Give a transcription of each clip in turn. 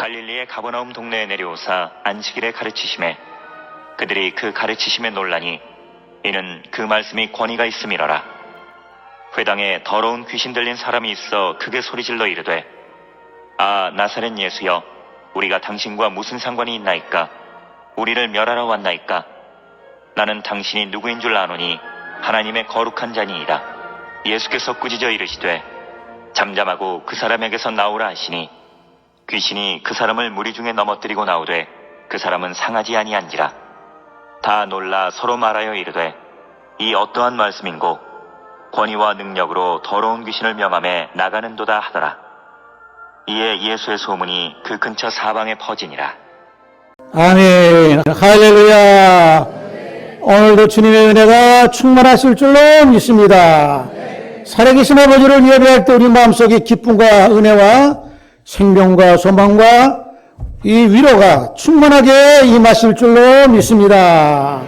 갈릴리의 가버나움 동네에 내려오사 안식일에 가르치심에 그들이 그 가르치심에 놀라니 이는 그 말씀이 권위가 있음이러라. 회당에 더러운 귀신 들린 사람이 있어 크게 소리질러 이르되 아 나사렛 예수여 우리가 당신과 무슨 상관이 있나이까? 우리를 멸하러 왔나이까? 나는 당신이 누구인 줄 아노니 하나님의 거룩한 자니이다. 예수께서 꾸짖어 이르시되 잠잠하고 그 사람에게서 나오라 하시니 귀신이 그 사람을 무리 중에 넘어뜨리고 나오되 그 사람은 상하지 아니한지라. 다 놀라 서로 말하여 이르되 이 어떠한 말씀인고 권위와 능력으로 더러운 귀신을 명함에 나가는도다 하더라. 이에 예수의 소문이 그 근처 사방에 퍼지니라. 아멘. 할렐루야. 오늘도 주님의 은혜가 충만하실 줄로 믿습니다. 살아계신 아버지를 예배할 때 우리 마음속에 기쁨과 은혜와 생명과 소망과 이 위로가 충만하게 임하실 줄로 믿습니다.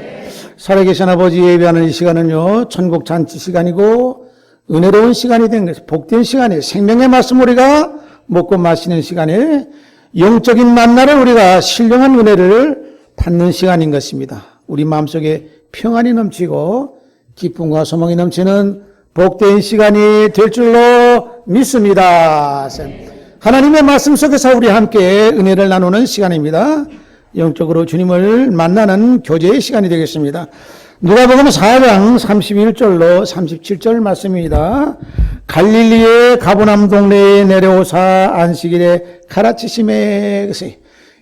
살아계신 아버지 예배하는 이 시간은요, 천국 잔치 시간이고 은혜로운 시간이 된 것이 복된 시간이에요. 생명의 말씀 우리가 먹고 마시는 시간에 영적인 만나를 우리가 신령한 은혜를 받는 시간인 것입니다. 우리 마음속에 평안이 넘치고 기쁨과 소망이 넘치는 복된 시간이 될 줄로 믿습니다. 하나님의 말씀 속에서 우리 함께 은혜를 나누는 시간입니다. 영적으로 주님을 만나는 교제의 시간이 되겠습니다. 누가복음 4장 31절로 37절 말씀입니다. 갈릴리의 가버나움 동네에 내려오사 안식일에 가르치심에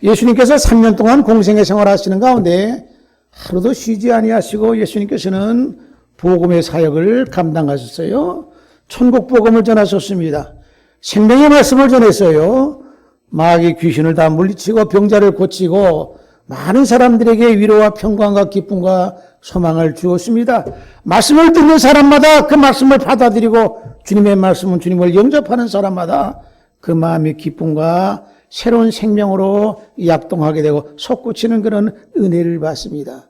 예수님께서 3년 동안 공생의 생활하시는 가운데 하루도 쉬지 아니하시고 예수님께서는 복음의 사역을 감당하셨어요. 천국 복음을 전하셨습니다. 생명의 말씀을 전했어요. 마귀 귀신을 다 물리치고 병자를 고치고 많은 사람들에게 위로와 평강과 기쁨과 소망을 주었습니다. 말씀을 듣는 사람마다 그 말씀을 받아들이고 주님의 말씀은 주님을 영접하는 사람마다 그 마음의 기쁨과 새로운 생명으로 약동하게 되고 솟구치는 그런 은혜를 받습니다.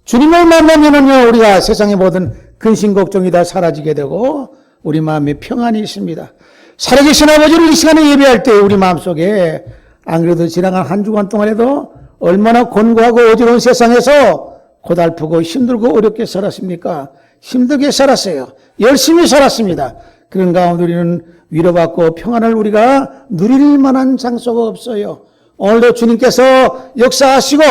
주님을 만나면은요, 우리가 세상의 모든 근심 걱정이 다 사라지게 되고 우리 마음에 평안이 있습니다. 살아계신 아버지를 이 시간에 예배할 때 우리 마음속에 안 그래도 지나간 한 주간 동안에도 얼마나 곤고하고 어지러운 세상에서 고달프고 힘들고 어렵게 살았습니까? 힘들게 살았어요. 열심히 살았습니다. 그런 가운데 우리는 위로받고 평안을 우리가 누릴 만한 장소가 없어요. 오늘도 주님께서 역사하시고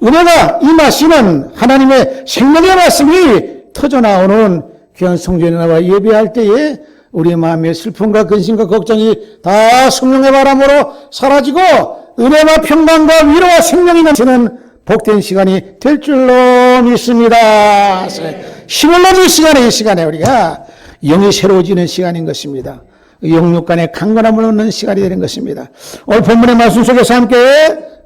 은혜가 임하시는 하나님의 생명의 말씀이 터져나오는 귀한 성전에 나와 예배할 때에 우리의 마음의 슬픔과 근심과 걱정이 다 성령의 바람으로 사라지고 은혜와 평강과 위로와 생명이 넘치는 복된 시간이 될 줄로 믿습니다. 힘을 얻는 시간에 이 시간에 우리가 영이 새로워지는 시간인 것입니다. 영육 간의 강건함을 얻는 시간이 되는 것입니다. 오늘 본문의 말씀 속에서 함께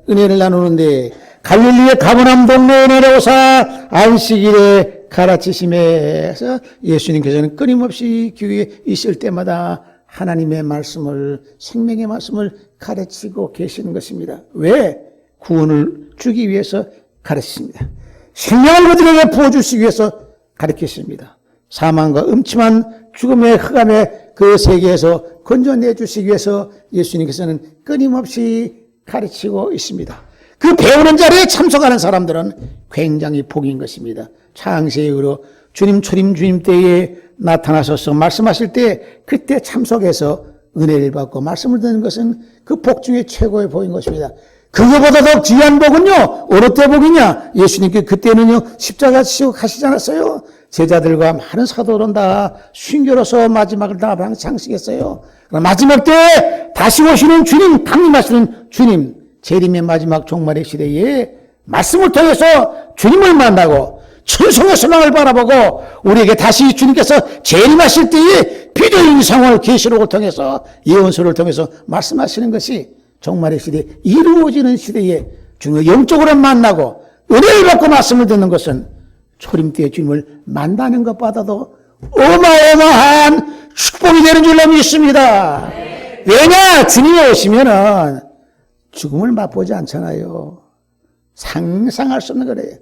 은혜를 나누는데 갈릴리의 가버나움 동네에 내려오사 안식일에 가르치심에서 예수님께서는 끊임없이 교회에 있을 때마다 하나님의 말씀을, 생명의 말씀을 가르치고 계시는 것입니다. 왜? 구원을 주기 위해서 가르치십니다. 생명을 그들에게 부어주시기 위해서 가르치십니다. 사망과 음침한 죽음의 흑암의 그 세계에서 건져내 주시기 위해서 예수님께서는 끊임없이 가르치고 있습니다. 그 배우는 자리에 참석하는 사람들은 굉장히 복인 것입니다. 창세기로 주님 초림 주님 때에 나타나셔서 말씀하실 때 그때 참석해서 은혜를 받고 말씀을 듣는 것은 그 복 중에 최고의 복인 것입니다. 그거보다 더 귀한 복은요, 어느 때 복이냐? 예수님께 그때는요, 십자가 지시고 가시지 않았어요? 제자들과 많은 사도들은 다 순교로서 마지막을 다 장식했어요. 마지막 때 다시 오시는 주님, 강림하시는 주님, 재림의 마지막 종말의 시대에 말씀을 통해서 주님을 만나고 천성의 소망을 바라보고 우리에게 다시 주님께서 재림하실 때에 비대인 상황을 계시록을 통해서 예언서를 통해서 말씀하시는 것이 종말의 시대에 이루어지는 시대에 주님을 영적으로 만나고 은혜를 받고 말씀을 듣는 것은 초림 때에 주님을 만나는 것보다도 어마어마한 축복이 되는 줄로 믿습니다. 왜냐? 주님이 오시면은 죽음을 맛보지 않잖아요. 상상할 수 없는 거래요.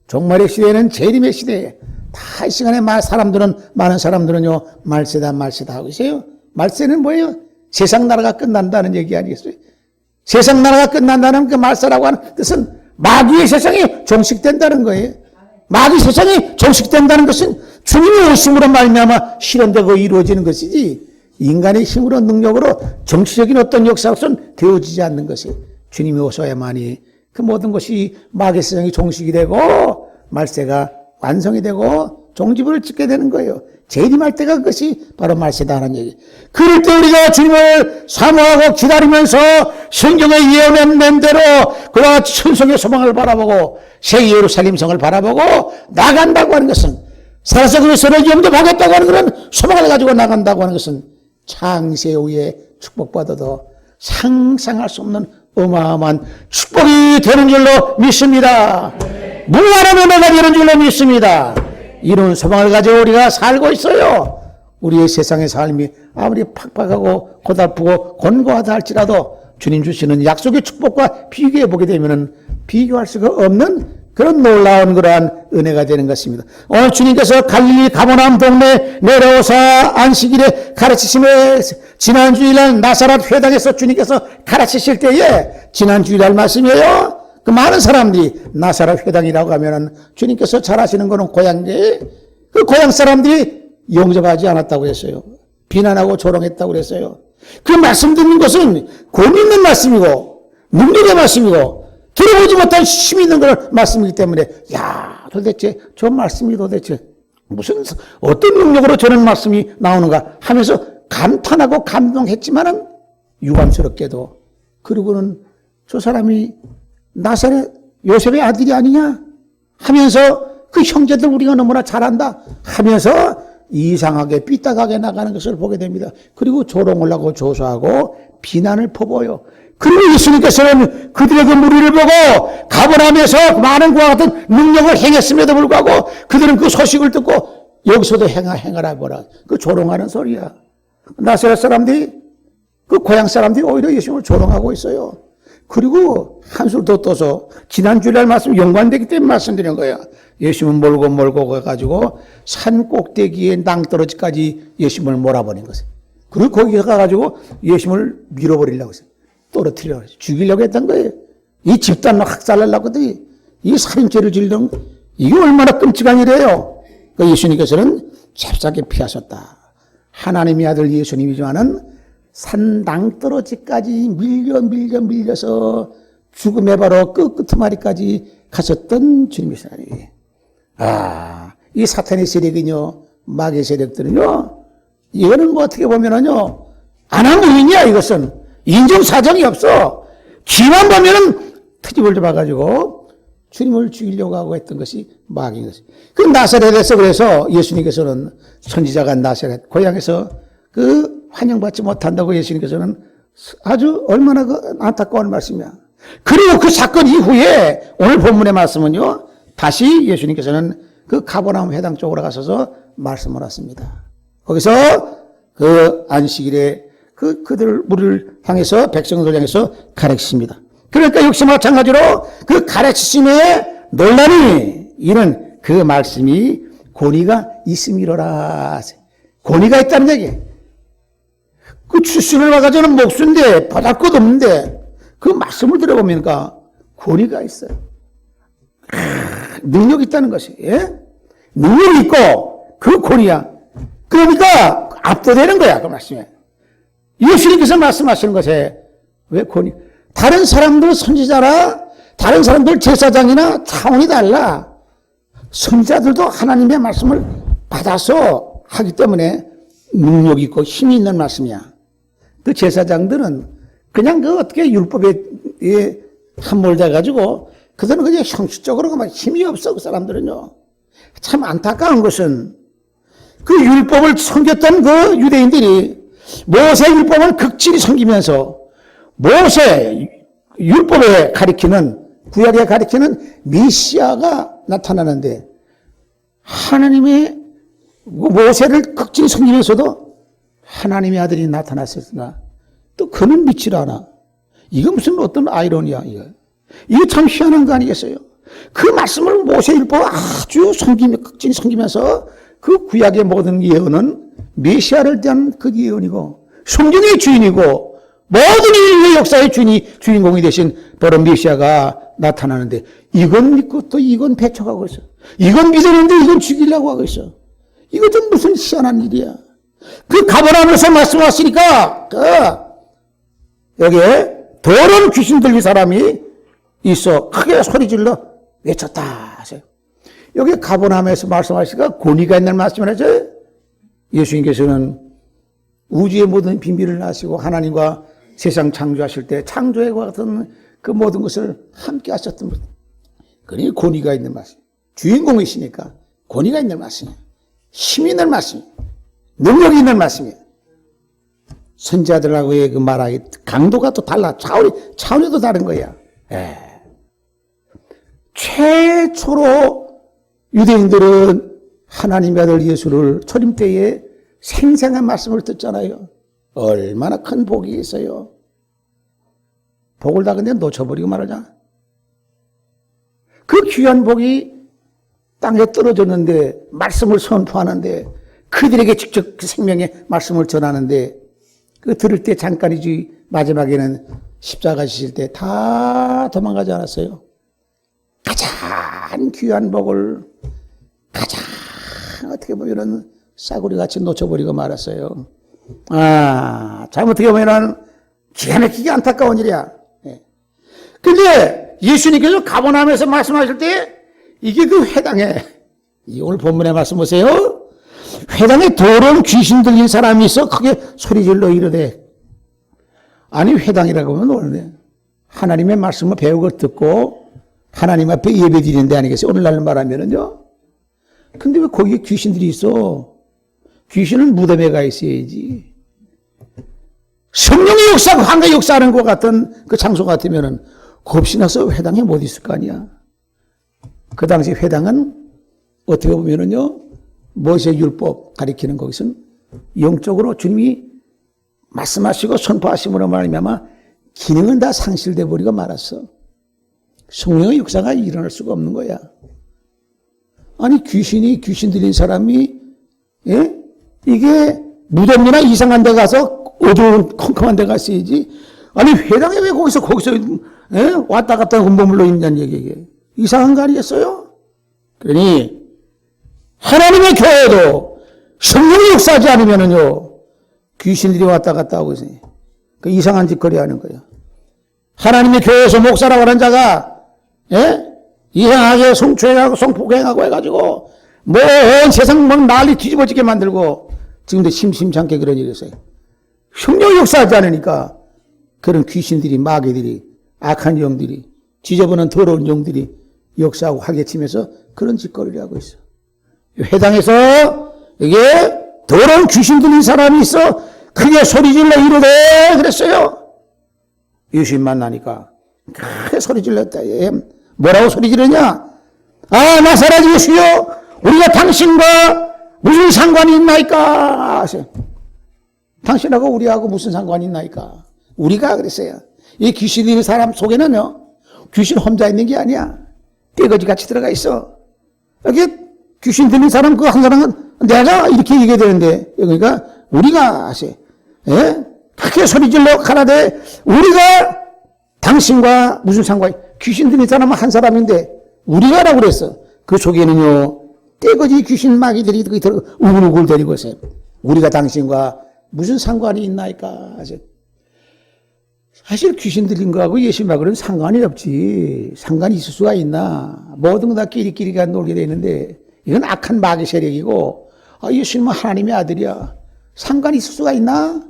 종말의 시대에는 재림의 시대에 다 이 시간에 많은 사람들은요, 말세다 하고 있어요. 말세는 뭐예요? 세상 나라가 끝난다는 얘기 아니겠어요? 세상 나라가 끝난다는 그 말세라고 하는 뜻은 마귀의 세상이 종식된다는 거예요. 마귀 세상이 종식된다는 것은 주님의 오심으로 말미암아 실현되고 이루어지는 것이지 인간의 힘으로 능력으로 정치적인 어떤 역사로서는 되어지지 않는 것이 주님이 오셔야만이 그 모든 것이 마귀 세상이 종식이 되고 말세가 완성이 되고 종지부를 찍게 되는 거예요. 재림할 때가 그것이 바로 말세다 하는 얘기. 그럴 때 우리가 주님을 사모하고 기다리면서 성경에 예언한 대로 그와 같이 천성의 소망을 바라보고 새 예루살렘 성을 바라보고 나간다고 하는 것은 살아서 그리스도를 영접하겠다고 하는 그런 소망을 가지고 나간다고 하는 것은 창세 후에 축복받아도 상상할 수 없는 어마어마한 축복이 되는 줄로 믿습니다. 무한한 은혜가 되는 줄로 믿습니다. 이런 소망을 가지고 우리가 살고 있어요. 우리의 세상의 삶이 아무리 팍팍하고 고달프고 곤고하다 할지라도 주님 주시는 약속의 축복과 비교해 보게 되면 비교할 수가 없는 그런 놀라운 그러한 은혜가 되는 것입니다. 오늘 주님께서 갈릴리 가버나움 동네 내려오사 안식일에 가르치심에 지난 주일날 나사렛 회당에서 주님께서 가르치실 때에 지난 주일날 말씀이에요. 그 많은 사람들이 나사렛 회당이라고 하면은 주님께서 잘 아시는 거는 고향에 그 고향 사람들이 영접하지 않았다고 했어요. 비난하고 조롱했다고 그랬어요. 그 말씀 듣는 것은 권 있는 말씀이고 능력의 말씀이고 들어보지 못한 힘이 있는 그런 말씀이기 때문에 야 도대체 저 말씀이 도대체 무슨 어떤 능력으로 저런 말씀이 나오는가 하면서 감탄하고 감동했지만은 유감스럽게도 그러고는 저 사람이 나사렛 요셉의 아들이 아니냐 하면서 그 형제들 우리가 너무나 잘한다 하면서 이상하게 삐딱하게 나가는 것을 보게 됩니다. 그리고 조롱을 하고 조소하고 비난을 퍼부어요. 그리고 예수님께서는 그들의 그 무리를 보고 가버나움에서 많은 그와 같은 능력을 행했음에도 불구하고 그들은 그 소식을 듣고 여기서도 행하라 보라. 그 조롱하는 소리야. 나사렛 사람들이 그 고향 사람들이 오히려 예수님을 조롱하고 있어요. 그리고 한술 더 떠서 지난 주일날 말씀 연관되기 때문에 말씀드린 거예요. 예수님은 몰고 가가지고 산 꼭대기에 낭떠러지까지 예수님을 몰아버린 것이에요. 그리고 거기 가가지고 예수님을 밀어버리려고 했어요. 떨어뜨리려고 했어요. 죽이려고 했던 거예요. 이 집단을 학살하려고 했더니 이 살인죄를 지르는 이게 얼마나 끔찍한 일이에요. 그 예수님께서는 잽싸게 피하셨다. 하나님의 아들 예수님이지만은 산 낭떠러지까지 밀려서 죽음의 바로 끝마리까지 가셨던 주님이시라니. 이 사탄의 세력이요, 마귀의 세력들은요, 이거는 뭐 어떻게 보면은요, 안하무인이야, 이것은. 인정사정이 없어. 기만 보면은 트집을 잡아가지고 주님을 죽이려고 하고 했던 것이 마귀인 것이. 그 나사렛에서 그래서 예수님께서는 선지자가 나사렛 고향에서 그 환영받지 못한다고 예수님께서는 아주 얼마나 그 안타까운 말씀이야. 그리고 그 사건 이후에 오늘 본문의 말씀은요, 다시 예수님께서는 그 가버나움 회당 쪽으로 가셔서 말씀을 하십니다. 거기서 그 안식일에 그들 무리를 향해서 백성들 향해서 가르치십니다. 그러니까 역시 마찬가지로 그 가르치심에 논란이 이런 그 말씀이 권위가 있음이로라. 권위가 있다는 얘기. 그 출신을 와가지고는 목수인데 받을 것 없는데 그 말씀을 들어보니까 권위가 있어요. 능력이 있다는 것이. 예? 능력이 있고 그 권위야. 그러니까 압도되는 거야 그 말씀에. 예수님께서 말씀하시는 것에 왜 권위? 다른 사람들 선지자라 다른 사람들 제사장이나 차원이 달라. 선지자들도 하나님의 말씀을 받아서 하기 때문에 능력이 있고 힘이 있는 말씀이야. 그 제사장들은 그냥 그 어떻게 율법에 함몰돼가지고 그들은 그냥 형식적으로 막 힘이 없어 그 사람들은요. 참 안타까운 것은 그 율법을 섬겼던 그 유대인들이 모세 율법을 극진히 섬기면서 모세 율법에 가리키는 구약에 가리키는 메시아가 나타나는데 하나님의 모세를 극진히 섬기면서도 하나님의 아들이 나타났으나 또 그는 믿질 않아. 이거 무슨 어떤 아이러니야 이거. 이게 참 희한한 거 아니겠어요? 그 말씀을 모세 율법을 아주 극진히 섬기면서 그 구약의 모든 예언은 메시아를 대한 그 예언이고 성경의 주인이고 모든 인류의 역사의 주인공이 되신 바로 메시아가 나타나는데 이건 믿고 또 이건 배척하고 있어. 이건 믿었는데 이건 죽이려고 하고 있어. 이것은 무슨 희한한 일이야. 그 가버나움에서 말씀하시니까 여기에 더러운 귀신 들린 사람이 있어 크게 소리질러 외쳤다 하세요. 여기 가버나움에서 말씀하시니까 권위가 있는 말씀을 하죠. 예수님께서는 우주의 모든 비밀을 아시고 하나님과 세상 창조하실 때 창조의 같은 그 모든 것을 함께 하셨던 분. 그러니 권위가 있는 말씀. 주인공이시니까 권위가 있는 말씀이에요. 힘이 있는 말씀이에요. 능력이 있는 말씀이에요. 선지자들하고의 그 말하기 강도가 또 달라. 차원이 또 다른 거야. 최초로 유대인들은 하나님의 아들 예수를 초림 때에 생생한 말씀을 듣잖아요. 얼마나 큰 복이 있어요. 복을 다 근데 놓쳐버리고 말하자. 그 귀한 복이 땅에 떨어졌는데 말씀을 선포하는데 그들에게 직접 그 생명의 말씀을 전하는데 그 들을 때 잠깐이지 마지막에는 십자가 지실 때 다 도망가지 않았어요. 가장 귀한 복을 가장 어떻게 보면은 싸구리같이 놓쳐버리고 말았어요. 잘못하게 보면은 기가 막히게 안타까운 일이야. 근데 예수님께서 가버나움에서 말씀하실 때 이게 그 회당에 오늘 본문의 말씀 보세요. 회당에 더러운 귀신 들린 사람이 있어 크게 소리질러 이르되 아니 회당이라고 하면 오늘 하나님의 말씀을 배우고 듣고 하나님 앞에 예배 드리는 데 아니겠어요? 오늘날 말하면은요. 근데 왜 거기에 귀신들이 있어? 귀신은 무덤에 가 있어야지. 성령의 역사, 황가 역사하는 것 같은 그 장소 같으면은 겁이 나서 회당에 못 있을 거 아니야. 그 당시 회당은 어떻게 보면은요, 모세 율법 가리키는 거기서는 영적으로 주님이 말씀하시고 선포하심으로 말미암아 기능은 다 상실돼 버리고 말았어. 성령의 역사가 일어날 수가 없는 거야. 아니 귀신 들린 사람이 이게 무덤이나 이상한 데 가서 어두운 컴컴한 데 갔어야지. 아니 회당에 왜 거기서 왔다 갔다 머물러 있냐는 얘기예요. 이상한 거 아니겠어요? 그러니 하나님의 교회도 성령이 역사하지 않으면은요 귀신들이 왔다 갔다 하고 있어요. 그 이상한 짓거리 하는 거예요. 하나님의 교회에서 목사라고 하는 자가 이상하게 성추행하고 성폭행하고 해가지고 온 세상 막 난리 뒤집어지게 만들고 지금도 심심찮게 그런 일이 있어요. 성령이 역사하지 않으니까 그런 귀신들이 마귀들이 악한 영들이 지저분한 더러운 영들이 역사하고 활개치면서 그런 짓거리를 하고 있어. 회당에서 이게 더러운 귀신 들린 사람이 있어 크게 소리질러 이르되 그랬어요. 예수님 만나니까 크게 소리질렀다. 뭐라고 소리지르냐? 나사렛 예수여 우리가 당신과 무슨 상관이 있나이까? 당신하고 우리하고 무슨 상관이 있나이까? 우리가 그랬어요. 이 귀신 있는 사람 속에는요 귀신 혼자 있는 게 아니야. 떼거지 같이 들어가 있어. 여기 귀신 들린 사람 그 한 사람은 내가 이렇게 얘기해야 되는데 그러니까 우리가 하세요. 크게 소리질러 가라되 우리가 당신과 무슨 상관이 귀신 들린 사람은 한 사람인데 우리가라고 그랬어. 그 속에는요 떼거지 귀신 마귀들이 우글우글 데리고 있어요. 우리가 당신과 무슨 상관이 있나이까 하세요. 사실 귀신 들린 거하고 예수님하고는 상관이 없지. 상관이 있을 수가 있나. 모든 다 끼리끼리가 놀게 되는데 이건 악한 마귀 세력이고 예수님은 하나님의 아들이야. 상관이 있을 수가 있나?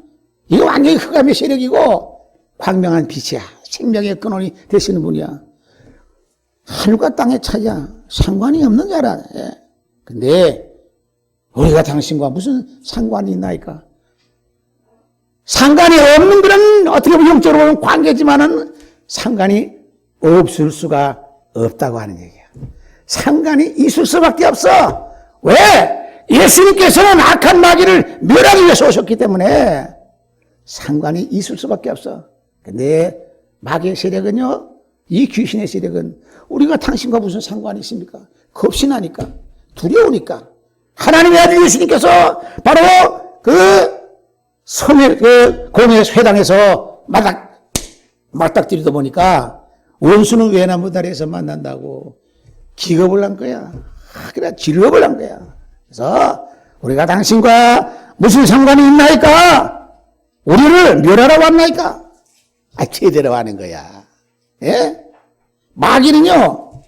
이거 완전히 흑암의 세력이고 광명한 빛이야. 생명의 근원이 되시는 분이야. 하늘과 땅의 차이야. 상관이 없는 자라. 근데 우리가 당신과 무슨 상관이 있나이까? 상관이 없는 거는 어떻게 보면 영적으로 보면 관계지만은 상관이 없을 수가 없다고 하는 얘기야. 상관이 있을 수밖에 없어. 왜? 예수님께서는 악한 마귀를 멸하기 위해서 오셨기 때문에 상관이 있을 수밖에 없어. 근데 마귀의 세력은요, 이 귀신의 세력은 우리가 당신과 무슨 상관이 있습니까? 겁이 나니까, 두려우니까. 하나님의 아들 예수님께서 바로 그 성의, 공의 회당에서 맞닥뜨리다 보니까 원수는 외나무 다리에서 만난다고 기겁을 한 거야. 그래, 즐겁을 한 거야. 그래서 우리가 당신과 무슨 상관이 있나이까? 우리를 멸하러 왔나이까? 제대로 하는 거야. 예? 마귀는요,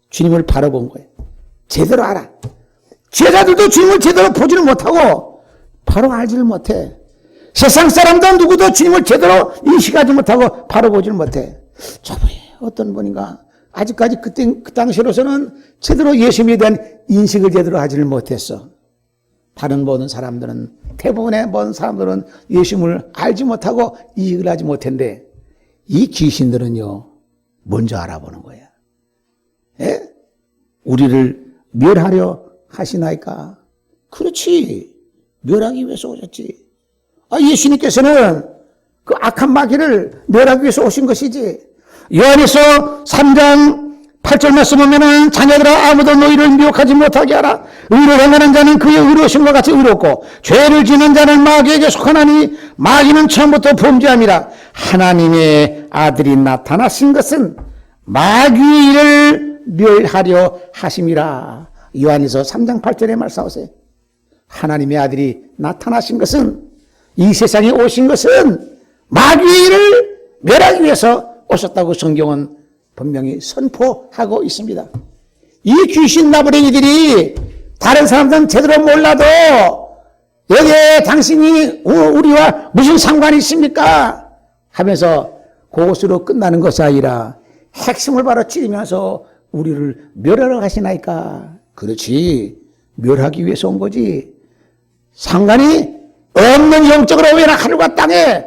주님을 바라본 거예요. 제대로 알아. 제자들도 주님을 제대로 보지를 못하고 바로 알지를 못해. 세상 사람도 누구도 주님을 제대로 인식하지 못하고 바로 보지를 못해. 저번에 어떤 분인가 아직까지 그 당시로서는 제대로 예수님에 대한 인식을 제대로 하지를 못했어. 다른 모든 사람들은, 대부분의 모든 사람들은 예수님을 알지 못하고 이익을 하지 못했는데 이 귀신들은요, 먼저 알아보는 거야. 예? 우리를 멸하려 하시나이까? 그렇지. 멸하기 위해서 오셨지. 예수님께서는 그 악한 마귀를 멸하기 위해서 오신 것이지. 요한에서 3장 8절 말씀 보면은 자녀들아 아무도 너희를 미혹하지 못하게 하라. 의로 행하는 자는 그의 의로우심과 같이 의롭고 죄를 지는 자는 마귀에게 속하나니 마귀는 처음부터 범죄함이라. 하나님의 아들이 나타나신 것은 마귀를 멸하려 하심이라. 요한에서 3장 8절에 말씀하세요. 하나님의 아들이 나타나신 것은, 이 세상에 오신 것은 마귀를 멸하기 위해서 오셨다고 성경은 분명히 선포하고 있습니다. 이 귀신 나부랭이들이 다른 사람들은 제대로 몰라도 여기에 당신이 우리와 무슨 상관이 있습니까? 하면서 그것으로 끝나는 것이 아니라 핵심을 바로 찌르면서 우리를 멸하러 가시나이까? 그렇지. 멸하기 위해서 온 거지. 상관이 없는, 영적으로 오해나 하늘과 땅에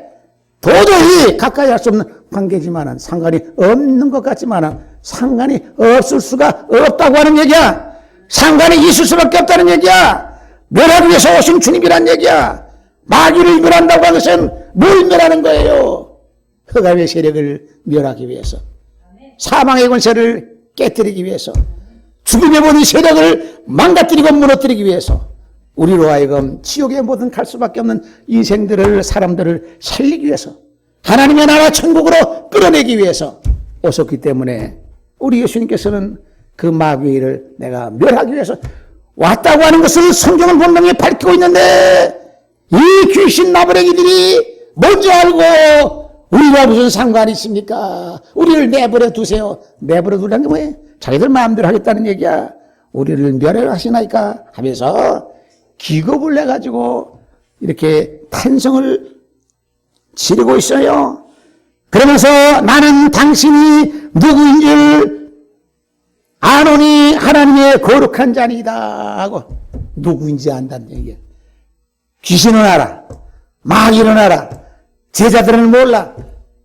도저히 가까이 할 수 없는 관계지만은, 상관이 없는 것 같지만은 상관이 없을 수가 없다고 하는 얘기야. 상관이 있을 수밖에 없다는 얘기야. 멸하기 위해서 오신 주님이란 얘기야. 마귀를 멸한다고 하는 것은 뭘 멸하는 거예요? 흑암의 세력을 멸하기 위해서, 사망의 권세를 깨뜨리기 위해서, 죽음의 모든 세력을 망가뜨리고 무너뜨리기 위해서, 우리로 하여금 지옥에 모든 갈 수밖에 없는 인생들을, 사람들을 살리기 위해서, 하나님의 나라 천국으로 끌어내기 위해서 오셨기 때문에 우리 예수님께서는 그 마귀를 내가 멸하기 위해서 왔다고 하는 것을 성경은 분명히 밝히고 있는데, 이 귀신 나부랭이들이 먼저 알고 우리와 무슨 상관이 있습니까? 우리를 내버려 두세요. 내버려 두라는 게 뭐예요? 자기들 마음대로 하겠다는 얘기야. 우리를 멸하려 하시나이까? 하면서 기겁을 내가지고 이렇게 탄성을 지르고 있어요. 그러면서 나는 당신이 누구인 줄 아노니 하나님의 거룩한 자니다 하고, 누구인지 안다는 얘기야. 귀신은 알아. 마귀는 알아. 제자들은 몰라.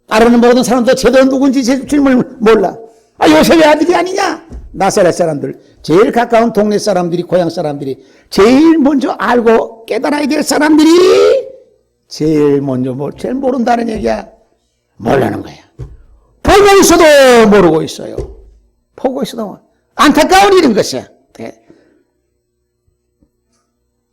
따르는 모든 사람도 제대로 누군지 주님을 몰라. 요셉의 아들이 아니냐? 나사렛 사람들, 제일 가까운 동네 사람들이, 고향 사람들이, 제일 먼저 알고 깨달아야 될 사람들이 제일 먼저 제일 모른다는 얘기야. 모르는 거야. 보고 있어도 모르고 있어요. 보고 있어도 안타까운 일인 것이야. 네.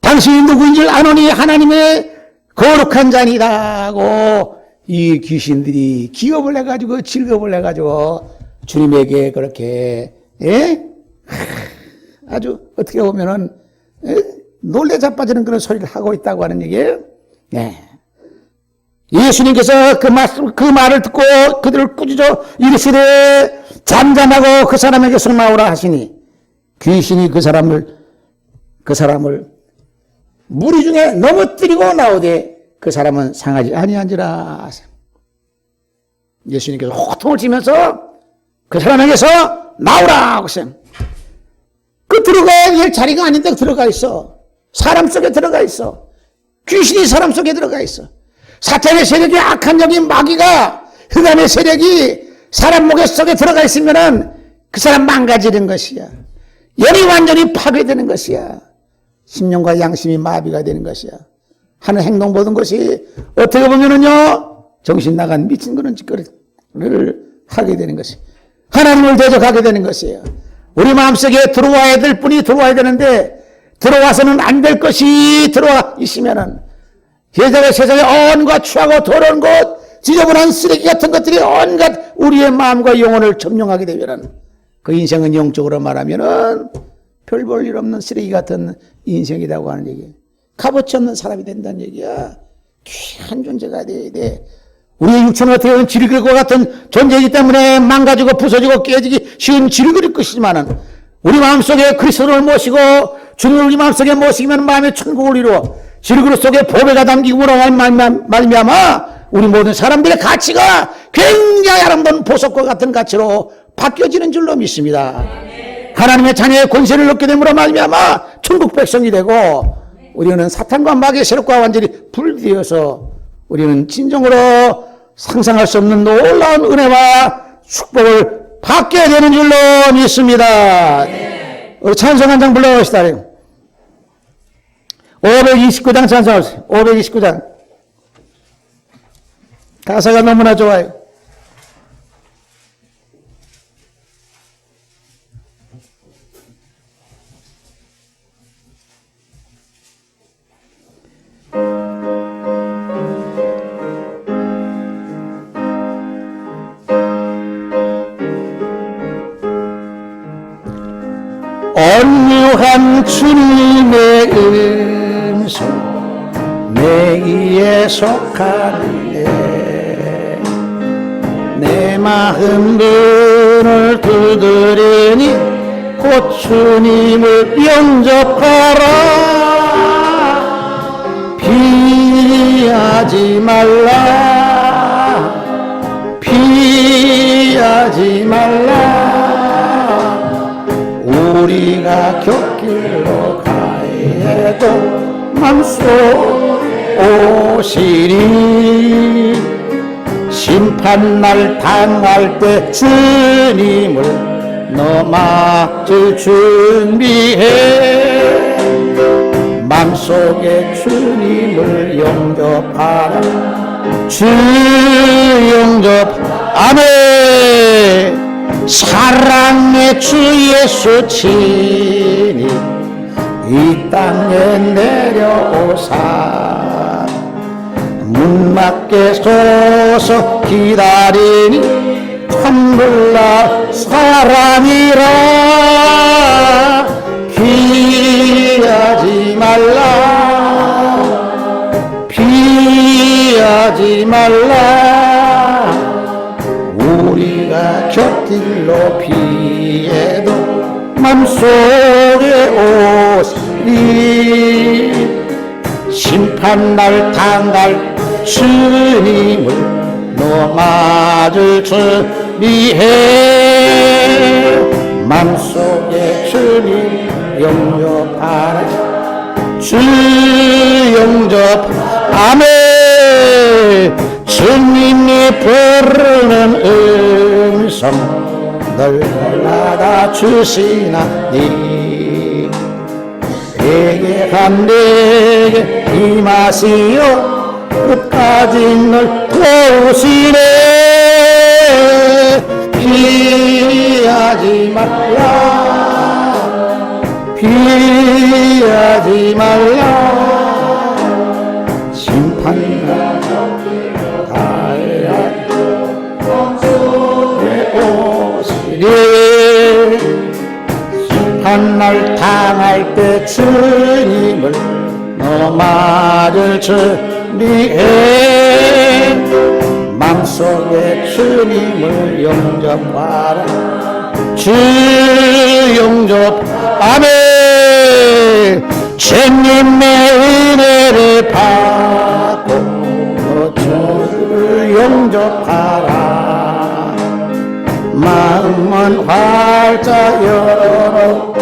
당신이 누구인 줄 아노니 하나님의 거룩한 자니다 하고, 이 귀신들이 기업을 해가지고 즐겁을 해가지고 주님에게 그렇게, 예? 아주 어떻게 보면은 놀래 자빠지는 그런 소리를 하고 있다고 하는 얘기예요. 예. 예수님께서 그 말을 듣고 그들을 꾸짖어 이르시되 잠잠하고 그 사람에게서 나오라 하시니, 귀신이 그 사람을 무리 중에 넘어뜨리고 나오되 그 사람은 상하지 아니한지라. 예수님께서 호통을 치면서 그 사람에게서 나오라 하셨어요. 그 들어가야 될 자리가 아닌데 들어가 있어. 사람 속에 들어가 있어. 귀신이 사람 속에 들어가 있어. 사탄의 세력이, 악한 영인 마귀가, 흑암의 세력이 사람 목 속에 들어가 있으면은 그 사람 망가지는 것이야. 영이 완전히 파괴되는 것이야. 심령과 양심이 마비가 되는 것이야. 하는 행동 모든 것이 어떻게 보면은요, 정신 나간 미친 그런 짓거리를 하게 되는 것이, 하나님을 대적하게 되는 것이에요. 우리 마음속에 들어와야 될 분이 들어와야 되는데, 들어와서는 안 될 것이 들어와 있으면은, 세상에 언과 취하고 더러운 것, 지저분한 쓰레기 같은 것들이 온갖 우리의 마음과 영혼을 점령하게 되면은 그 인생은 영적으로 말하면은 별 볼 일 없는 쓰레기 같은 인생이라고 하는 얘기예요. 값어치 없는 사람이 된다는 얘기야. 귀한 존재가 돼야 돼. 우리의 육체는 어떻게 보면 질그릇과 같은 존재이기 때문에 망가지고 부서지고 깨지기 쉬운 질그릇 것이지만은 우리 마음속에 그리스도를 모시고 주님을 우리 마음속에 모시면 마음의 천국을 이루어 질그릇 속에 보배가 담기고로 말미암아 우리 모든 사람들의 가치가 굉장히 아름다운 보석과 같은 가치로 바뀌어지는 줄로 믿습니다. 하나님의 자녀의 권세를 얻게 됨으로 말미암아 천국 백성이 되고 우리는 사탄과 마귀의 세력과 완전히 분리되어서 우리는 진정으로 상상할 수 없는 놀라운 은혜와 축복을 받게 되는 줄로 믿습니다. 우리 찬송 한 장 불러봅시다. 529장 찬송하세요. 529장. 가사가 너무나 좋아요. 온유한 주님의 음성 내 귀에 속하는데 내 마음 문을 두드리니 곧 주님을 영접하라. 피하지 말라. 피하지 말라. 우리가 곁길로 가해도 맘속 오시리. 심판날 당할 때 주님을 너 맞을 준비해. 맘속에 주님을 영접하라. 주 영접. 아멘. 사랑의 주 예수 친히 이 땅에 내려오사 문 밖에 서서 기다리니 참불나 사람이라. 피하지 말라. 피하지 말라. 우리가 곁길로 피해도 맘속에 오시리. 심판날 당할 주님을 너 맞을 준비해. 맘속에 주님 영접하라. 주 영접. 아멘. 주님이 부르는 음성 널 받아주시나니 회개한 내게 임하시어 끝까지 널 도우시네. 피하지 말라. 피하지 말라. 심판날 심판날 당할 때 주님을 너 맞을 준비해. 맘속에 주님을 영접하라. 주 영접. 아멘. 주님의 은혜를 받고 너 주를 영접하라. 마음은 활짝 열어놓고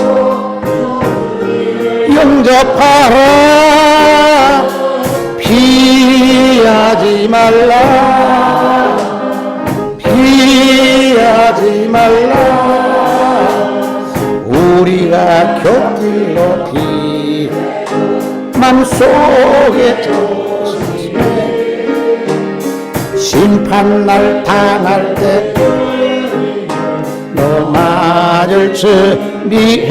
영접하라. 피하지 말라. 피하지 말라. 우리가 곁길로 피 맘속에 조심해. 심판날 당할 때 너 맞을 준비해.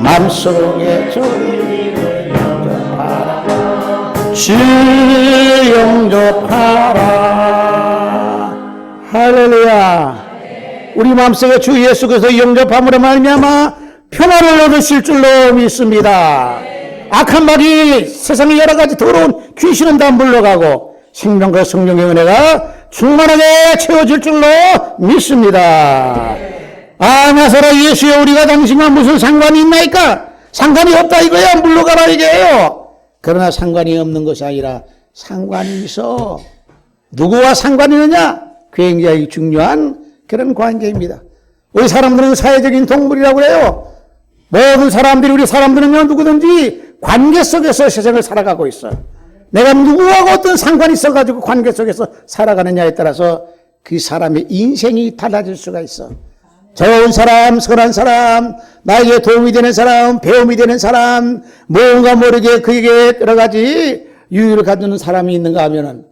맘속에 주님을 영접하라. 주 주 영접하라. 할렐루야. 우리 마음속에 주 예수 그리스도 영접함으로 말미암아 평안을 얻으실 줄로 믿습니다. 악한 마귀, 세상의 여러 가지 더러운 귀신은 다 물러가고 생명과 성령의 은혜가 충만하게 채워질 줄로 믿습니다. 아, 나사라 예수여, 우리가 당신과 무슨 상관이 있나이까? 상관이 없다 이거야. 물러가라 이게요. 그러나 상관이 없는 것이 아니라 상관이 있어. 누구와 상관이 있느냐? 굉장히 중요한 그런 관계입니다. 우리 사람들은 사회적인 동물이라고 해요. 모든 사람들이, 우리 사람들은요, 누구든지 관계 속에서 세상을 살아가고 있어. 내가 누구하고 어떤 상관이 있어가지고 관계 속에서 살아가느냐에 따라서 그 사람의 인생이 달라질 수가 있어. 좋은 사람, 선한 사람, 나에게 도움이 되는 사람, 배움이 되는 사람, 뭔가 모르게 그에게 여러 가지 유의를 가지는 사람이 있는가 하면은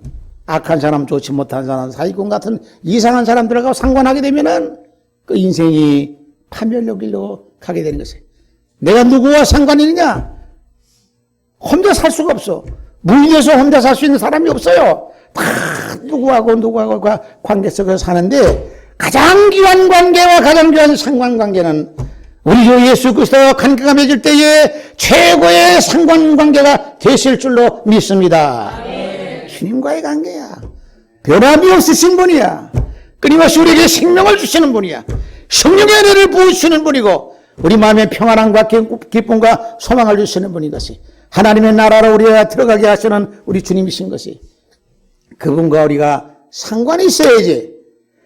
악한 사람, 좋지 못한 사람, 사기꾼 같은 이상한 사람들하고 상관하게 되면은 그 인생이 파멸의 길로 가게 되는 것이에요. 내가 누구와 상관이 있느냐? 혼자 살 수가 없어. 물려서 혼자 살 수 있는 사람이 없어요. 다 누구하고 관계 속에서 사는데 가장 귀한 관계와 가장 귀한 상관관계는 우리 주 예수 그리스도와 관계가 맺을 때에 최고의 상관관계가 되실 줄로 믿습니다. 주님과의 관계야. 변함이 없으신 분이야. 끊임없이 우리에게 생명을 주시는 분이야. 성령의 은혜를 부으시는 분이고 우리 마음의 평안함과 기쁨과 소망을 주시는 분인 것이 하나님의 나라로 우리가 들어가게 하시는 우리 주님이신 것이 그분과 우리가 상관이 있어야지.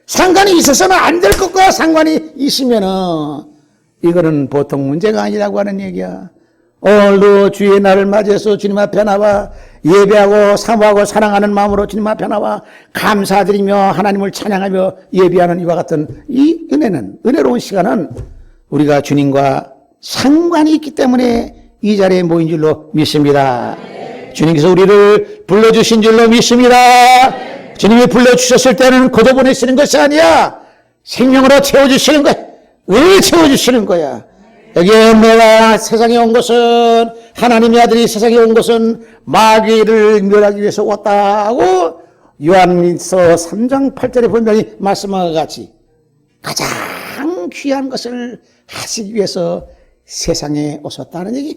상관이 있어서는 안 될 것과 상관이 있으면은 이거는 보통 문제가 아니라고 하는 얘기야. 오늘도 주의 날을 맞이해서 주님 앞에 나와 예배하고 사모하고 사랑하는 마음으로 주님 앞에 나와 감사드리며 하나님을 찬양하며 예배하는 이와 같은 이 은혜는, 은혜로운 시간은 우리가 주님과 상관이 있기 때문에 이 자리에 모인 줄로 믿습니다. 주님께서 우리를 불러주신 줄로 믿습니다. 주님이 불러주셨을 때는 거저 보내시는 것이 아니야. 생명으로 채워주시는 거야. 왜 채워주시는 거야? 여기에 내가 세상에 온 것은, 하나님의 아들이 세상에 온 것은 마귀를 멸하기 위해서 왔다고 요한일서 3장 8절에 분명히 말씀한 것 같이 가장 귀한 것을 하시기 위해서 세상에 오셨다는 얘기.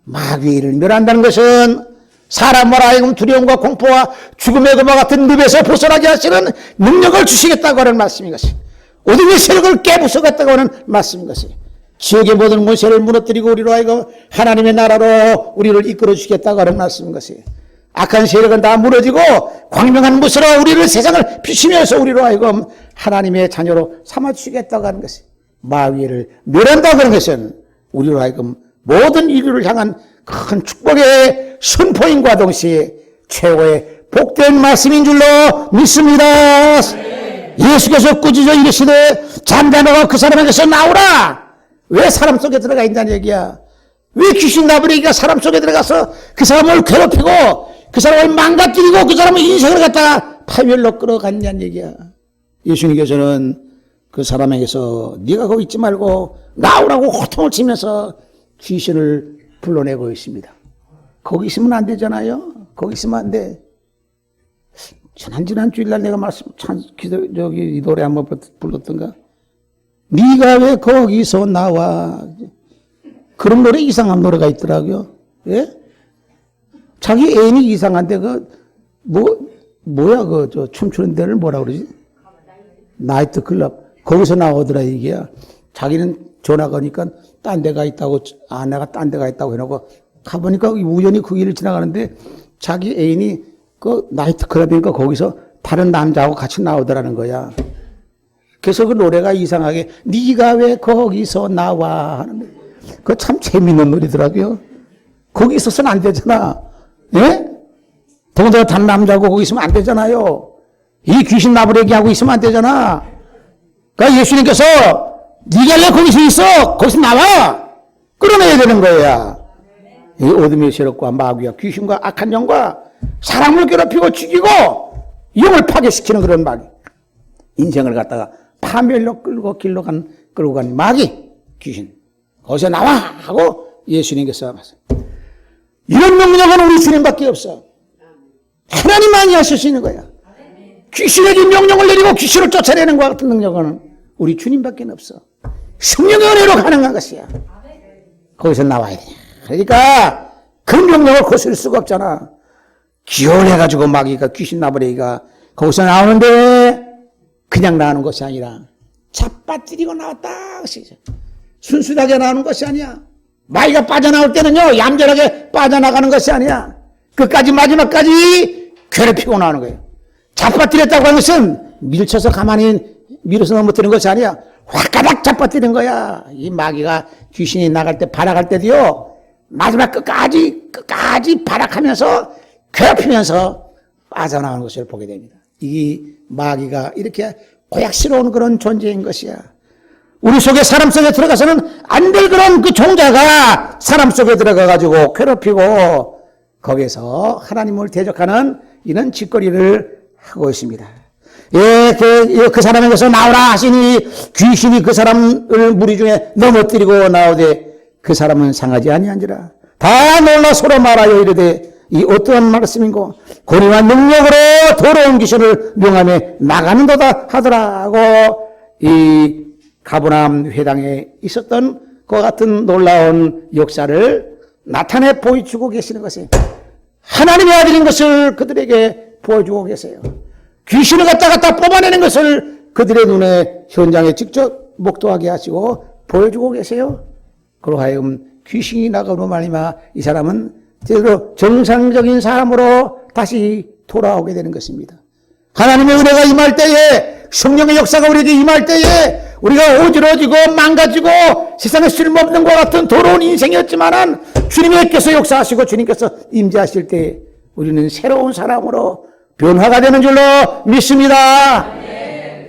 마귀를 멸한다는 것은 사람을 하여금 두려움과 공포와 죽음의 그와 같은 늪에서 벗어나게 하시는 능력을 주시겠다고 하는 말씀인 것이, 어둠의 세력을 깨부수겠다고 하는 말씀인 것이, 지옥의 모든 문세를 무너뜨리고 우리로 하여금 하나님의 나라로 우리를 이끌어 주시겠다고 하는 말씀인 것이, 악한 세력은 다 무너지고 광명한 무쇠로 우리를 세상을 비추면서 우리로 하여금 하나님의 자녀로 삼아주시겠다고 하는 것이, 마귀를 멸한다고 하는 것은 우리로 하여금 모든 인류를 향한 큰 축복의 선포인과 동시에 최고의 복된 말씀인 줄로 믿습니다. 예수께서 꾸짖어 이르시되 잠자너가 그 사람에게서 나오라. 왜 사람 속에 들어가 있다는 얘기야? 왜 귀신 나부리기가 사람 속에 들어가서 그 사람을 괴롭히고 그 사람을 망가뜨리고 그 사람의 인생을 갖다가 파멸로 끌어갔냐는 얘기야. 예수님께서는 그 사람에게서 네가 거기 있지 말고 나오라고 호통을 치면서 귀신을 불러내고 있습니다. 거기 있으면 안 되잖아요. 거기 있으면 안 돼. 지난 주일날 내가 이 노래 한번 불렀던가? 네가 왜 거기서 나와? 그런 노래, 이상한 노래가 있더라고요. 예? 자기 애인이 이상한데 춤추는 데를 뭐라 그러지? 나이트 클럽. 거기서 나오더라 이게야. 자기는 전화 가니까 딴 데가 있다고, 아내가 딴 데가 있다고 해놓고 가보니까 우연히 그 길을 지나가는데 자기 애인이 그 나이트 클럽이니까 거기서 다른 남자하고 같이 나오더라는 거야. 그래서 그 노래가 이상하게 네가 왜 거기서 나와 하는데 그거 참 재밌는 노래더라고요. 거기 있어서는 안 되잖아. 예? 더군다나 다른 남자하고 거기 있으면 안 되잖아요. 이 귀신 나부레기 하고 있으면 안 되잖아. 그러니까 예수님께서 네가 왜 거기서 있어? 거기서 나와! 끌어내야 되는 거야. 이 어둠의 세력과 마귀와 귀신과 악한 영과 사람을 괴롭히고 죽이고 영을 파괴시키는 그런 마귀. 인생을 갖다가 파멸로 끌고 끌고 간 마귀, 귀신. 거기서 나와! 하고 예수님께서 말씀. 이런 능력은 우리 주님밖에 없어. 하나님만이 하실 수 있는 거야. 귀신에게 명령을 내리고 귀신을 쫓아내는 것과 같은 능력은 우리 주님밖에 없어. 성령의 은혜로 가능한 것이야. 거기서 나와야 돼. 그러니까 그 명령을 거스를 수가 없잖아. 기원해가지고 마귀가 귀신 나버리기가 거기서 나오는데 그냥 나오는 것이 아니라 잡아뜨리고 나왔다. 순수하게 나오는 것이 아니야. 마귀가 빠져나올 때는요, 얌전하게 빠져나가는 것이 아니야. 끝까지 마지막까지 괴롭히고 나오는 거예요. 잡아뜨렸다고 하는 것은 밀쳐서 가만히 밀어서 넘어뜨리는 것이 아니야. 화가닥 잡아뜨린 거야. 이 마귀가 귀신이 나갈 때 발악할 때도요, 마지막 끝까지 발악하면서 괴롭히면서 빠져나가는 것을 보게 됩니다. 이 마귀가 이렇게 고약스러운 그런 존재인 것이야. 우리 속에 사람 속에 들어가서는 안 될 그런 그 종자가 사람 속에 들어가가지고 괴롭히고 거기에서 하나님을 대적하는 이런 짓거리를 하고 있습니다. 예, 그 사람에게서 나오라 하시니 귀신이 그 사람을 무리 중에 넘어뜨리고 나오되 그 사람은 상하지 아니한지라. 다 놀라 서로 말하여 이르되 이 어떠한 말씀인고 권위와 능력으로 더러운 귀신을 명하며 나가는도다 하더라고. 이 가버나움 회당에 있었던 그 같은 놀라운 역사를 나타내 보여주고 계시는 것이 하나님의 아들인 것을 그들에게 보여주고 계세요. 귀신을 갖다 뽑아내는 것을 그들의 눈에 현장에 직접 목도하게 하시고 보여주고 계세요. 그러하여 귀신이 나가로 말미암아 이 사람은 제대로 정상적인 사람으로 다시 돌아오게 되는 것입니다. 하나님의 은혜가 임할 때에, 성령의 역사가 우리에게 임할 때에 우리가 어지러지고 망가지고 세상에 쓸모없는 것 같은 더러운 인생이었지만은 주님께서 역사하시고 주님께서 임재하실 때 우리는 새로운 사람으로 변화가 되는 줄로 믿습니다.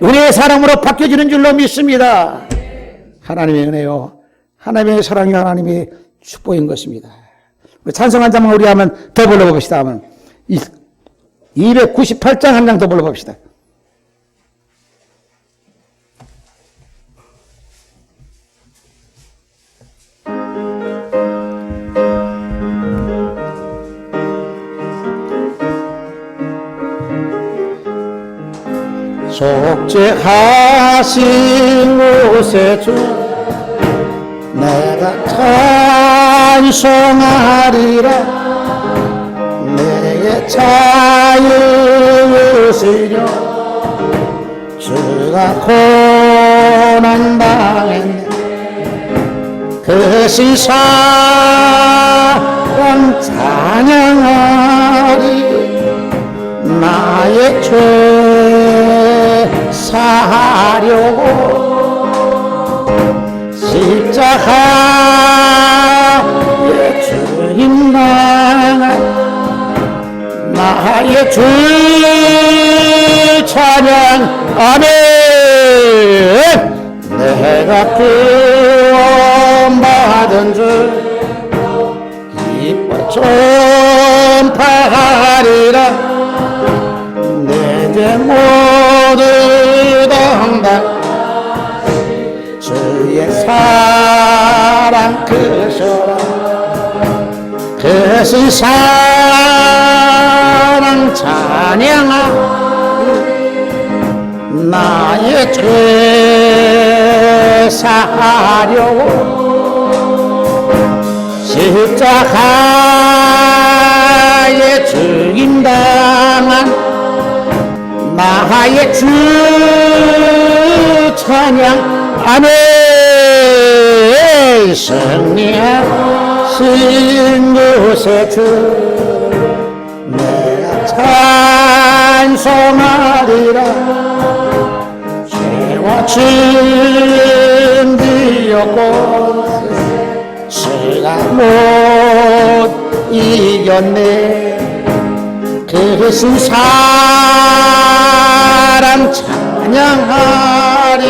은혜의 사람으로 바뀌어지는 줄로 믿습니다. 하나님의 은혜요, 하나님의 사랑이 하나님의 축복인 것입니다. 찬송 한 장만 우리 하면 더 불러봅시다. 하면 298장 한 장 더 불러봅시다. 속죄하신 곳에 주 내가 찬송하리라. 내게 자유시려 주가 고난 당했네. 그 시사랑 찬양하리. 나의 죄 사하려고 십자가의 주님 당한 나의 주 찬양. 아멘. 내가 구원받은 줄 기뻐 전파하리라. 내 죄 모두 당당 주의 사랑 크셔라. 크신 사랑 찬양하. 나의 죄 사하려고 십자가에 죽임당한 나의 주 찬양. 아멘. 승리하신 곳에 주 내가 찬송하리라. 죄와 진리였고 죄가 못 이겼네. 그것은 사랑 찬양하리.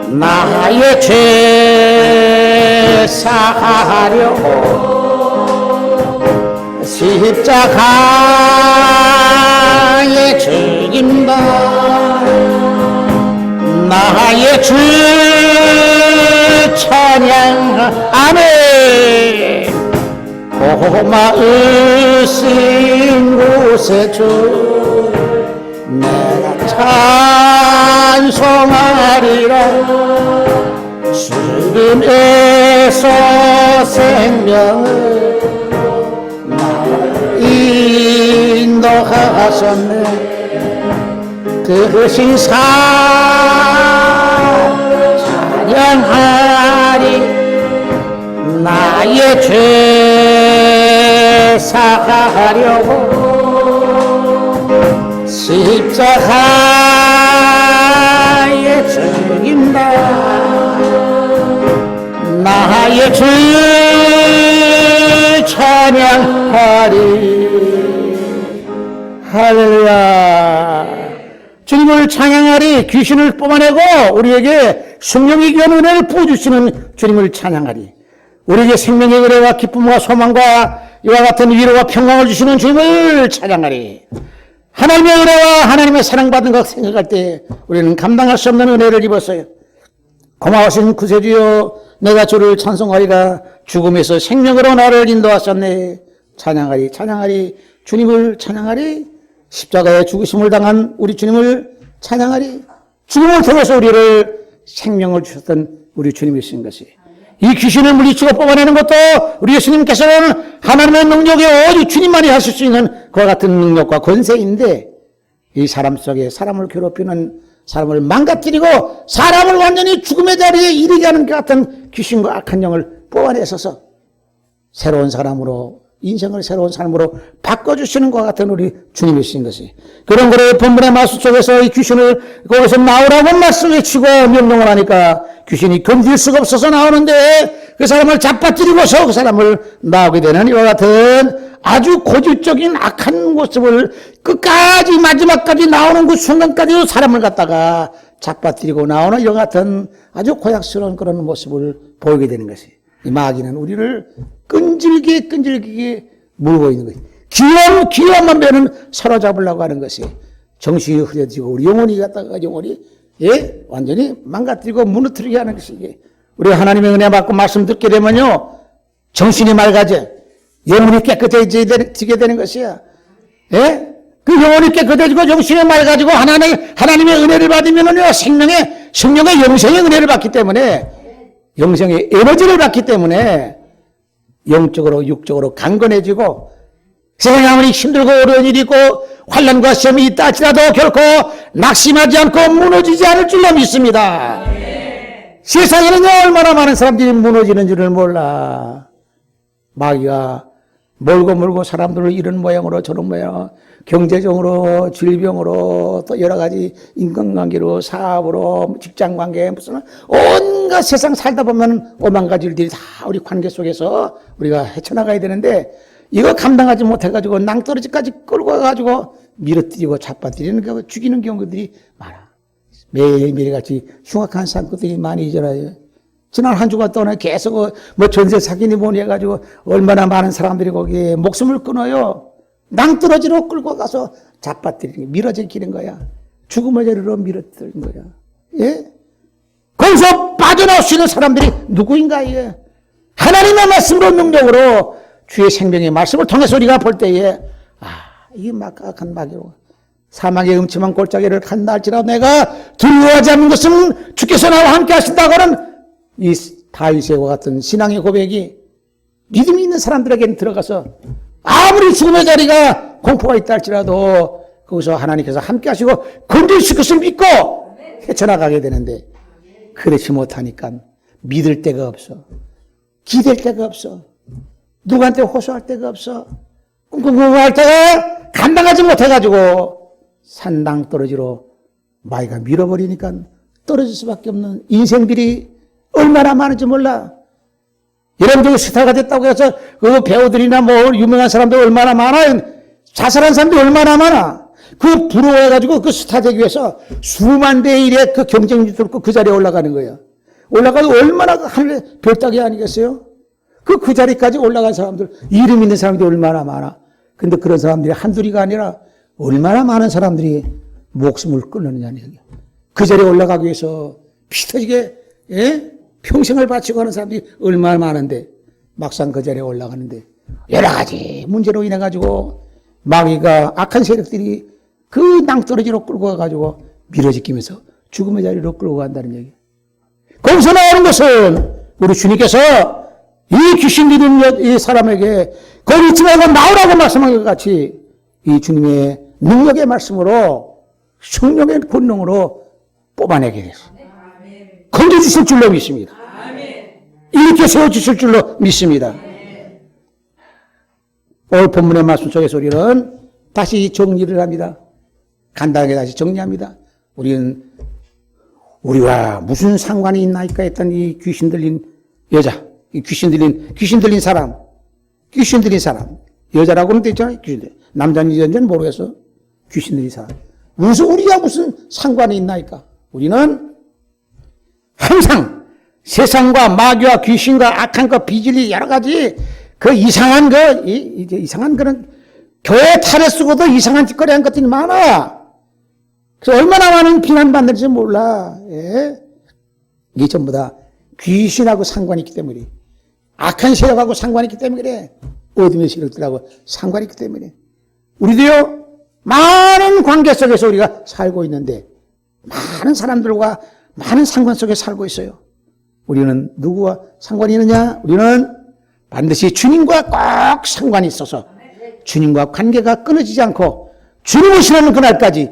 나의 죄 사하려고 십자가에 죽임다. 나의 주 찬양. 아멘. 마을 신 곳에 주 내가 찬송하리라 죽음에서 생명을 나를 인도하셨네 그 신사 찬양하리 나의 죄 사하려고 십자가에 죽인다 나의 죄 찬양하리 할렐루야 주님을 찬양하리 귀신을 뽑아내고 우리에게 성령의 귀한 은혜를 부어주시는 주님을 찬양하리 우리에게 생명의 은혜와 기쁨과 소망과 이와 같은 위로와 평강을 주시는 주님을 찬양하리 하나님의 은혜와 하나님의 사랑받은 것 생각할 때 우리는 감당할 수 없는 은혜를 입었어요 고마우신 구세주여 내가 주를 찬송하리라 죽음에서 생명으로 나를 인도하셨네 찬양하리 찬양하리 주님을 찬양하리 십자가에 죽으심을 당한 우리 주님을 찬양하리 죽음을 통해서 우리를 생명을 주셨던 우리 주님이신 것이 이 귀신을 물리치고 뽑아내는 것도 우리 예수님께서는 하나님의 능력이 오직 주님만이 하실 수 있는 그와 같은 능력과 권세인데 이 사람 속에 사람을 괴롭히는 사람을 망가뜨리고 사람을 완전히 죽음의 자리에 이르게 하는 것 같은 귀신과 악한 영을 뽑아내셔서 새로운 사람으로 인생을 새로운 삶으로 바꿔주시는 것 같은 우리 주님이신 것이 그런 거를 본문의 말씀 속에서 이 귀신을 거기서 나오라고 말씀을 외치고 명령을 하니까 귀신이 견딜 수가 없어서 나오는데 그 사람을 잡아뜨리고서 그 사람을 나오게 되는 이와 같은 아주 고질적인 악한 모습을 끝까지 마지막까지 나오는 그 순간까지도 사람을 갖다가 잡아뜨리고 나오는 이와 같은 아주 고약스러운 그런 모습을 보이게 되는 것이 이 마귀는 우리를 끈질기게 물고 있는 것이 기왕만 배는 사로잡으려고 하는 것이 정신이 흐려지고 우리 영혼이 갖다가 영혼이 완전히 망가뜨리고 무너뜨리게 하는 것이 이게 우리 하나님의 은혜 받고 말씀 듣게 되면요 정신이 맑아져 영혼이 깨끗해지게 되는 것이야. 그 영혼이 깨끗해지고 정신이 맑아지고 하나님의 은혜를 받으면은요 생명의 영생의 은혜를 받기 때문에 영생의 에너지를 받기 때문에 영적으로 육적으로 강건해지고 세상에 아무리 힘들고 어려운 일이 있고 환난과 시험이 있다 할지라도 결코 낙심하지 않고 무너지지 않을 줄로 믿습니다. 세상에는요 얼마나 많은 사람들이 무너지는 줄을 몰라. 마귀가 몰고 사람들을 이런 모양으로 저런 모양 경제적으로 질병으로 또 여러 가지 인간관계로 사업으로 직장관계 무슨 온갖 세상 살다 보면 오만 가지 일들이 다 우리 관계 속에서 우리가 헤쳐나가야 되는데 이거 감당하지 못해가지고 낭떠러지까지 끌고 가가지고 밀어뜨리고 잡아뜨리는 거 죽이는 경우들이 많아. 매일같이 흉악한 사건들이 많이 일어나요. 지난 한 주간 동안 계속 뭐 전세 사기니 뭐니 해가지고 얼마나 많은 사람들이 거기에 목숨을 끊어요. 낭떠러지로 끌고 가서 잡아뜨리는 밀어제기는 거야. 죽음의 자리로 밀어뜨리는 거야. 예? 거기서 빠져나올 수 있는 사람들이 누구인가 이게? 하나님의 말씀으로 능력으로 주의 생명의 말씀을 통해서 우리가 볼 때에 이게 막악한 마귀로 사망의 음침한 골짜기를 간다 할지라도 내가 두려워하지 않는 것은 주께서 나와 함께 하신다고는 이 다윗과 같은 신앙의 고백이 믿음이 있는 사람들에게는 들어가서 아무리 죽음의 자리가 공포가 있다 할지라도 거기서 하나님께서 함께 하시고 건져주실 것을 믿고 헤쳐나가게 되는데 그렇지 못하니까 믿을 데가 없어. 기댈 데가 없어. 누구한테 호소할 데가 없어. 꿍꿍꿍할 때가 감당하지 못해가지고 산낭떠러지로 마귀가 밀어버리니까 떨어질 수밖에 없는 인생들이 얼마나 많은지 몰라. 여러분들이 스타가 됐다고 해서 그 배우들이나 뭐 유명한 사람들 얼마나 많아. 자살한 사람들이 얼마나 많아. 그 부러워해가지고 그 스타 되기 위해서 수만 대 1의 그 경쟁률 뚫고 그 자리에 올라가는 거야. 올라가도 얼마나 하늘의 별따기 아니겠어요? 그 자리까지 올라간 사람들, 이름 있는 사람들이 얼마나 많아. 근데 그런 사람들이 한둘이가 아니라 얼마나 많은 사람들이 목숨을 끊느냐는 얘기야. 그 자리에 올라가기 위해서 피 터지게, 평생을 바치고 하는 사람들이 얼마나 많은데, 막상 그 자리에 올라가는데, 여러 가지 문제로 인해 가지고 마귀가 악한 세력들이 그 낭떠러지로 끌고 가가지고 밀어지키면서 죽음의 자리로 끌고 간다는 얘기. 거기서 나오는 것은 우리 주님께서 이 귀신 들린 이 사람에게 거기 있지 말고 나오라고 말씀한 것 같이 이 주님의 능력의 말씀으로 성령의 권능으로 뽑아내게 됐어요. 건져주실 줄로 믿습니다. 이렇게 세워주실 줄로 믿습니다. 오늘 본문의 말씀 속에서 우리는 다시 정리를 합니다. 간단하게 다시 정리합니다. 우리는 우리와 무슨 상관이 있나이까 했던 이 귀신 들린 여자, 이 귀신 들린 사람, 여자라고는 돼 있잖아요. 남자인지 여자인지는 모르겠어. 귀신 들린 사람. 우리가 무슨 상관이 있나이까? 우리는 항상 세상과 마귀와 귀신과 악한 것, 비질리 여러 가지 그 이상한 이상한 그런 교회 탈에 쓰고도 이상한 짓거리 한 것들이 많아. 그래서 얼마나 많은 비난받는지 몰라. 예? 이게 전부 다 귀신하고 상관이 있기 때문에, 악한 세력하고 상관이 있기 때문에 그래. 어둠의 세력들하고 상관이 있기 때문에. 우리도요, 많은 관계 속에서 우리가 살고 있는데, 많은 사람들과 많은 상관 속에 살고 있어요. 우리는 누구와 상관이 있느냐? 우리는 반드시 주님과 꼭 상관이 있어서 주님과 관계가 끊어지지 않고 주님 오시는 그날까지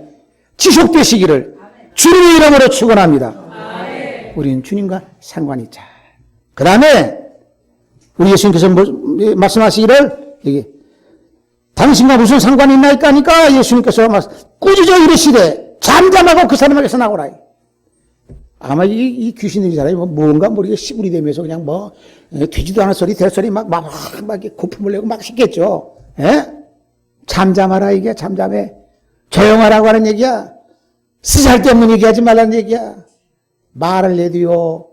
지속되시기를 주님의 이름으로 축원합니다. 우리는 주님과 상관이 있자. 그 다음에 우리 예수님께서 말씀하시기를 여기 당신과 무슨 상관이 있나이까 하니까 예수님께서 꾸짖어 이르시되 잠잠하고 그 사람에게서 나오라. 아마 이 귀신들이 사람이 뭔가 모르게 시부리 되면서 그냥 되지도 않은 소리, 될 소리 막 고품을 내고 막 시켰죠. 예? 잠잠하라, 이게 잠잠해. 조용하라고 하는 얘기야. 쓰잘데없는 얘기하지 말라는 얘기야. 말을 내도요,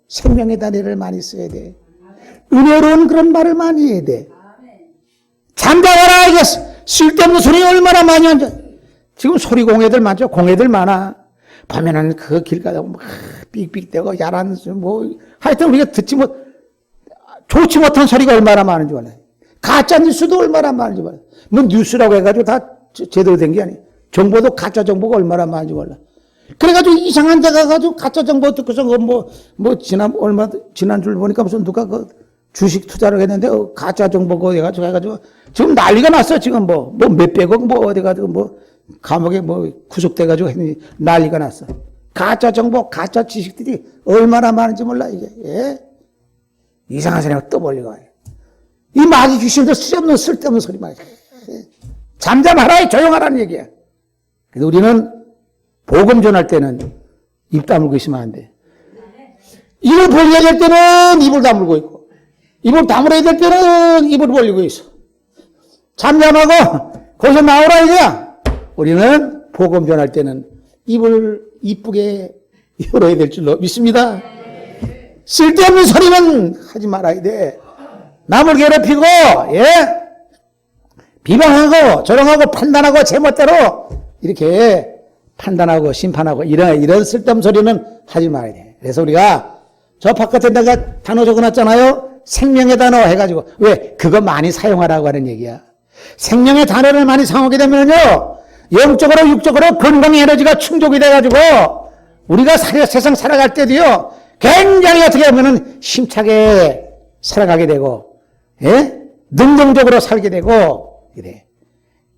생명의 단위를 많이 써야 돼. 은혜로운 그런 말을 많이 해야 돼. 잠잠하라, 이게 쓸데없는 소리 얼마나 많이 하냐. 지금 소리 공예들 많죠? 공예들 많아. 보면은 그 길 가다가 막 삑삑대고 야란 하여튼 우리가 좋지 못한 소리가 얼마나 많은지 몰라요. 가짜 뉴스도 얼마나 많은지 몰라요. 뉴스라고 해가지고 다 제대로 된 게 아니에요. 정보도 가짜 정보가 얼마나 많은지 몰라. 그래가지고 이상한 데 가가지고 가짜 정보 듣고서 지난주를 보니까 무슨 누가 주식 투자를 했는데 가짜 정보 해가지고 지금 난리가 났어. 지금 몇백억 어디 가지고 감옥에 구속돼가지고 했는지 난리가 났어. 가짜 정보, 가짜 지식들이 얼마나 많은지 몰라, 이게. 예? 이상한 사람이 떠벌리고 와요. 이 마귀 귀신도 쓸데없는 소리 말이야. 잠잠하라, 조용하라는 얘기야. 그래서 우리는 복음 전할 때는 입 다물고 있으면 안 돼. 입을 벌려야 될 때는 입을 다물고 있고, 입을 다물어야 될 때는 입을 벌리고 있어. 잠잠하고, 거기서 나오라, 이거야. 우리는 복음 전할 때는 입을 이쁘게 열어야 될 줄로 믿습니다. 쓸데없는 소리는 하지 말아야 돼. 남을 괴롭히고, 예? 비방하고, 조롱하고, 판단하고, 제멋대로 이렇게 판단하고, 심판하고, 이런 쓸데없는 소리는 하지 말아야 돼. 그래서 우리가 저 바깥에다가 단어 적어놨잖아요? 생명의 단어 해가지고. 왜? 그거 많이 사용하라고 하는 얘기야. 생명의 단어를 많이 사용하게 되면요, 영적으로 육적으로 건강의 에너지가 충족이 돼가지고 우리가 세상 살아갈 때도요 굉장히 어떻게 하면은 힘차게 살아가게 되고, 예? 능동적으로 살게 되고, 이래.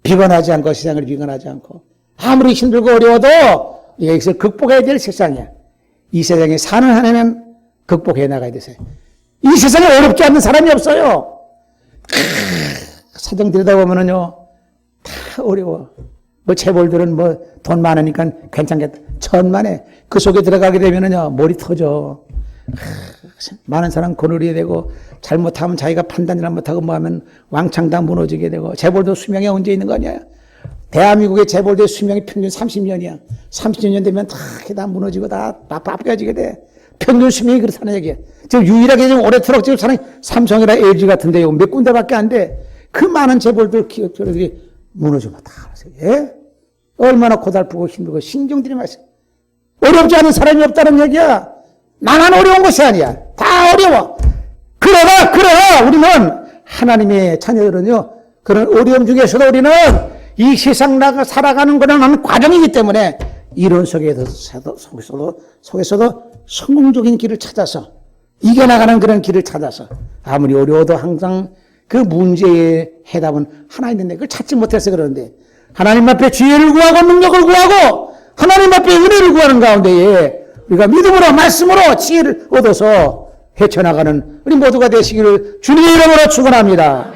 비관하지 않고, 세상을 비관하지 않고, 아무리 힘들고 어려워도 여기서 극복해야 될 세상이야. 이 세상에 사는 한 해는 극복해 나가야 되세요. 이 세상에 어렵지 않는 사람이 없어요. 사정 들여다보면은요 다 어려워. 재벌들은 돈 많으니까 괜찮겠다. 천만에 그 속에 들어가게 되면은요 머리 터져. 많은 사람 거느리게 되고, 잘못하면 자기가 판단을 못하고 하면 왕창 다 무너지게 되고. 재벌도 수명이 언제 있는 거 아니야? 대한민국의 재벌들 수명이 평균 30년이야. 30년 되면 다 무너지고 다 바빠지게 돼. 평균 수명이 그렇다는 얘기야. 지금 유일하게 지금 오래도록 지금 사는 삼성이나 LG 같은데 몇 군데밖에 안 돼. 그 많은 재벌들 기업들이 무너지면 다 알아서. 예? 얼마나 고달프고 힘들고 신경들이 많았어. 어렵지 않은 사람이 없다는 얘기야. 나만 어려운 것이 아니야. 다 어려워. 그러나 우리는 하나님의 자녀들은요, 그런 어려움 중에서도 우리는 이 세상 살아가는 거는 과정이기 때문에 이런 속에서도 성공적인 길을 찾아서 이겨나가는 그런 길을 찾아서 아무리 어려워도 항상 그 문제의 해답은 하나 있는데 그걸 찾지 못해서 그러는데 하나님 앞에 지혜를 구하고 능력을 구하고 하나님 앞에 은혜를 구하는 가운데에 우리가 믿음으로 말씀으로 지혜를 얻어서 헤쳐나가는 우리 모두가 되시기를 주님의 이름으로 축원합니다.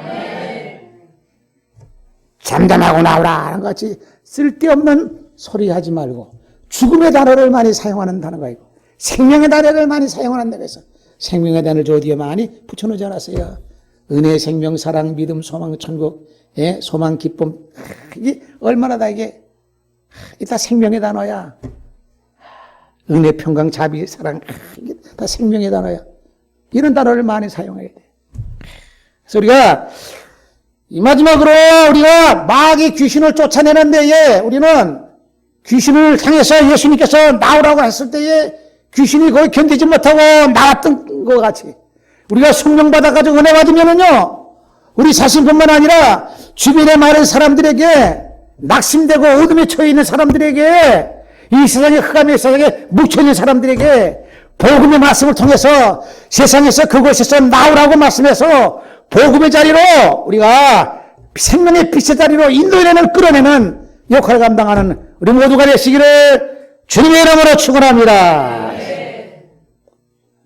잠잠하고 나오라 하는 것 같이 쓸데없는 소리 하지 말고 죽음의 단어를 많이 사용하는 단어가 있고 생명의 단어를 많이 사용하는 데가 있어. 생명의 단어를 저 어디에 많이 붙여놓지 않았어요. 은혜, 생명, 사랑, 믿음, 소망, 천국, 예? 소망, 기쁨. 이게 얼마나 다 이게 다 생명의 단어야. 은혜, 평강, 자비, 사랑. 이게 다 생명의 단어야. 이런 단어를 많이 사용해야 돼. 그래서 우리가 이 마지막으로 우리가 마귀 귀신을 쫓아내는 데에 우리는 귀신을 향해서 예수님께서 나오라고 했을 때에 귀신이 거의 견디지 못하고 나왔던 것 같이 우리가 성령 받아가지고 은혜 받으면은요, 우리 자신뿐만 아니라 주변에 많은 사람들에게 낙심되고 어둠에 처해 있는 사람들에게 이 세상에 흑암의 세상에 묻혀있는 사람들에게 복음의 말씀을 통해서 세상에서 그곳에서 나오라고 말씀해서 복음의 자리로 우리가 생명의 빛의 자리로 인도해내는 끌어내는 역할을 감당하는 우리 모두가 되시기를 주님의 이름으로 축원합니다.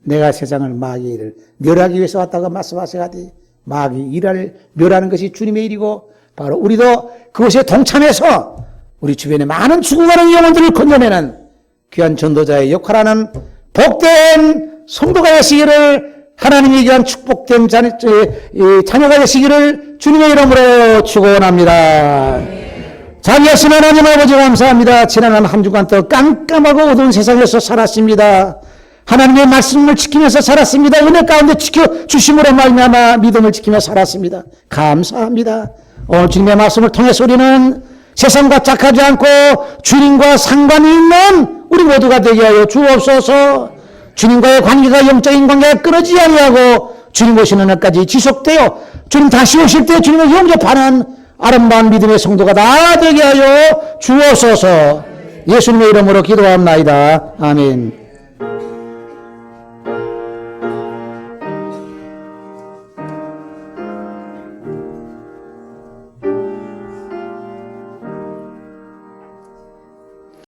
내가 세상을 마귀의 일을 멸하기 위해서 왔다고 말씀하셔야지 마귀 일을 멸하는 것이 주님의 일이고 바로 우리도 그것에 동참해서 우리 주변에 많은 죽어가는 영혼들을 건져내는 귀한 전도자의 역할하는 복된 성도가 되시기를 하나님이 귀한 축복된 자녀가 되시기를 주님의 이름으로 축원합니다. 자비하신 하나님 아버지 감사합니다. 지난 한 주간 또 깜깜하고 어두운 세상에서 살았습니다. 하나님의 말씀을 지키면서 살았습니다. 은혜 가운데 지켜주심으로 말미암아 믿음을 지키며 살았습니다. 감사합니다. 오늘 주님의 말씀을 통해서 우리는 세상과 짝하지 않고 주님과 상관이 있는 우리 모두가 되게 하여 주옵소서. 주님과의 관계가 영적인 관계가 끊어지지 아니하고 주님 오시는 날까지 지속되어 주님 다시 오실 때 주님을 영접하는 아름다운 믿음의 성도가 다 되게 하여 주옵소서. 예수님의 이름으로 기도합나이다. 아멘.